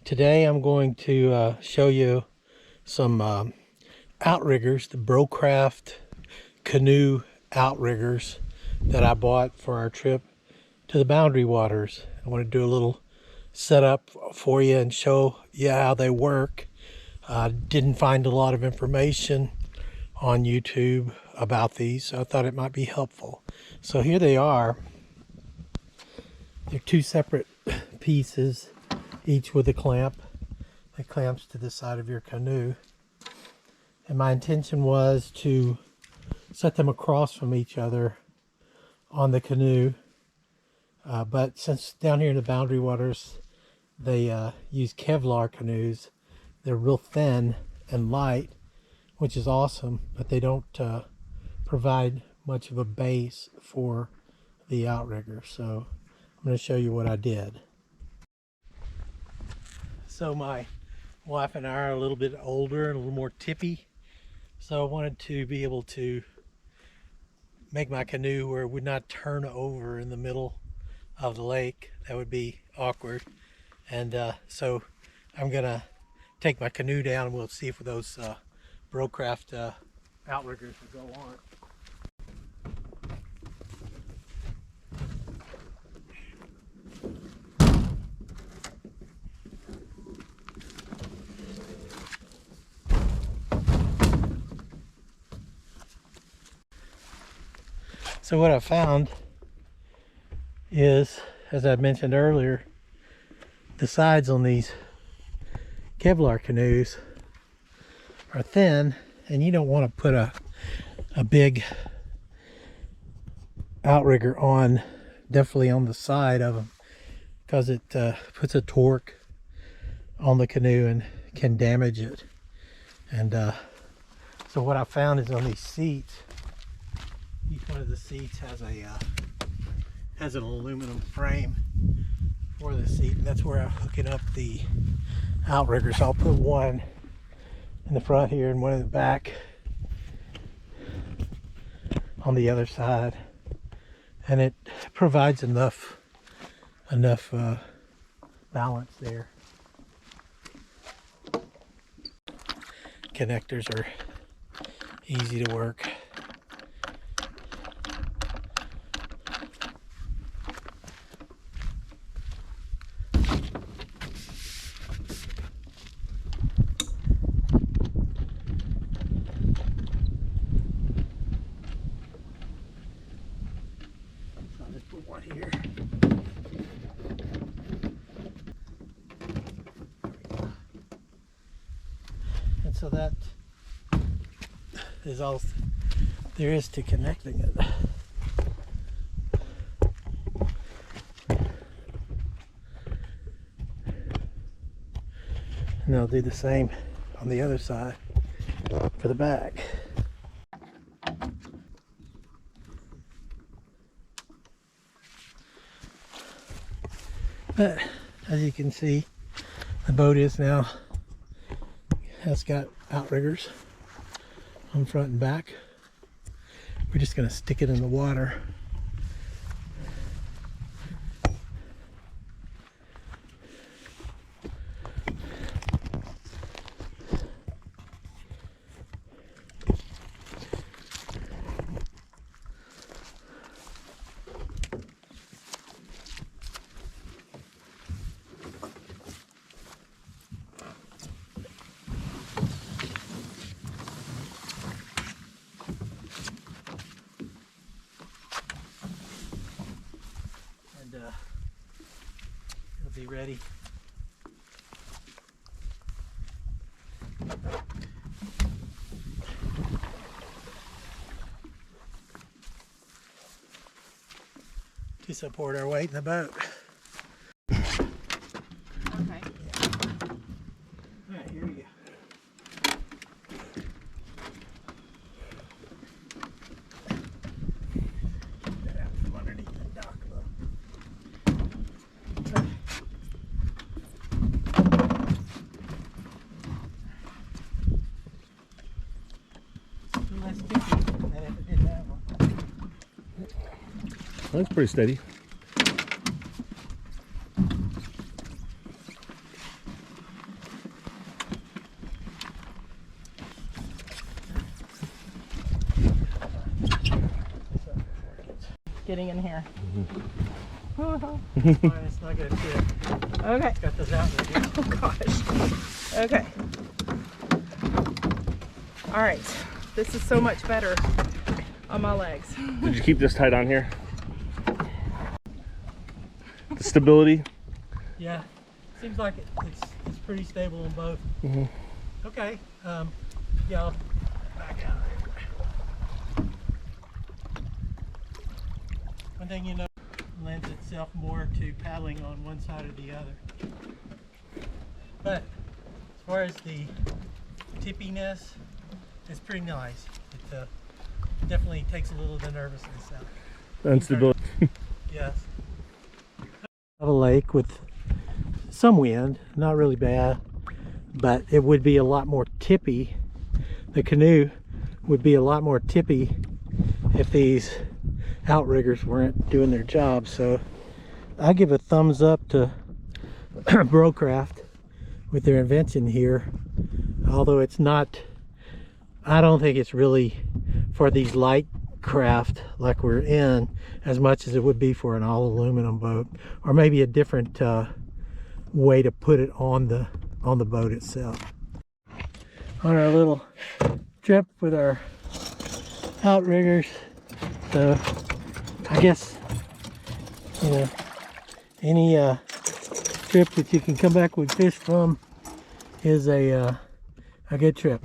Today I'm going to show you some outriggers, the Brocraft Canoe outriggers that I bought for our trip to the Boundary Waters. I want to do a little setup for you and show you how they work. I didn't find a lot of information on YouTube about these, so I thought it might be helpful. So here they are. They're two separate pieces, each with a clamp that clamps to the side of your canoe. And my intention was to set them across from each other on the canoe. But since down here in the Boundary Waters, they use Kevlar canoes, they're real thin and light, which is awesome, but they don't provide much of a base for the outrigger. So I'm going to show you what I did. So my wife and I are a little bit older and a little more tippy, so I wanted to be able to make my canoe where it would not turn over in the middle of the lake. That would be awkward. And so I'm gonna take my canoe down and we'll see if those Brocraft outriggers will go on. So what I found is, as I mentioned earlier, the sides on these Kevlar canoes are thin, and you don't want to put a big outrigger on, definitely on the side of them, because it puts a torque on the canoe and can damage it. And so what I found is on these seats, each one of the seats has an aluminum frame for the seat, and that's where I'm hooking up the outrigger. So I'll put one in the front here and one in the back on the other side, and it provides enough balance there. Connectors are easy to work. One here. And so that is all there is to connecting it. And I'll do the same on the other side for the back. But as you can see, the boat has got outriggers on front and back. We're just going to stick it in the water. It'll be ready. To support our weight in the boat. Okay. Alright, here we go. From underneath the dock though. That's pretty steady. getting in here. Fine, it's not gonna fit. Okay. It's got those outriggers. Oh gosh. Okay. All right. This is so much better on my legs. Did you keep this tight on here? The stability? Yeah, seems like it's pretty stable on both. Mm-hmm. Okay, yeah, I'll back out. One thing you know lends itself more to paddling on one side or the other. But as far as the tippiness, it's pretty nice. It definitely takes a little of the nervousness out. And stability. Yes. Of a lake with some wind, not really bad, but it would be a lot more tippy. The canoe would be a lot more tippy if these outriggers weren't doing their job. So I give a thumbs up to Brocraft with their invention here, although it's not, I don't think it's really for these light craft like we're in as much as it would be for an all aluminum boat, or maybe a different way to put it on the boat itself. On our little trip with our outriggers, so I guess, you know, any trip that you can come back with fish from is a good trip.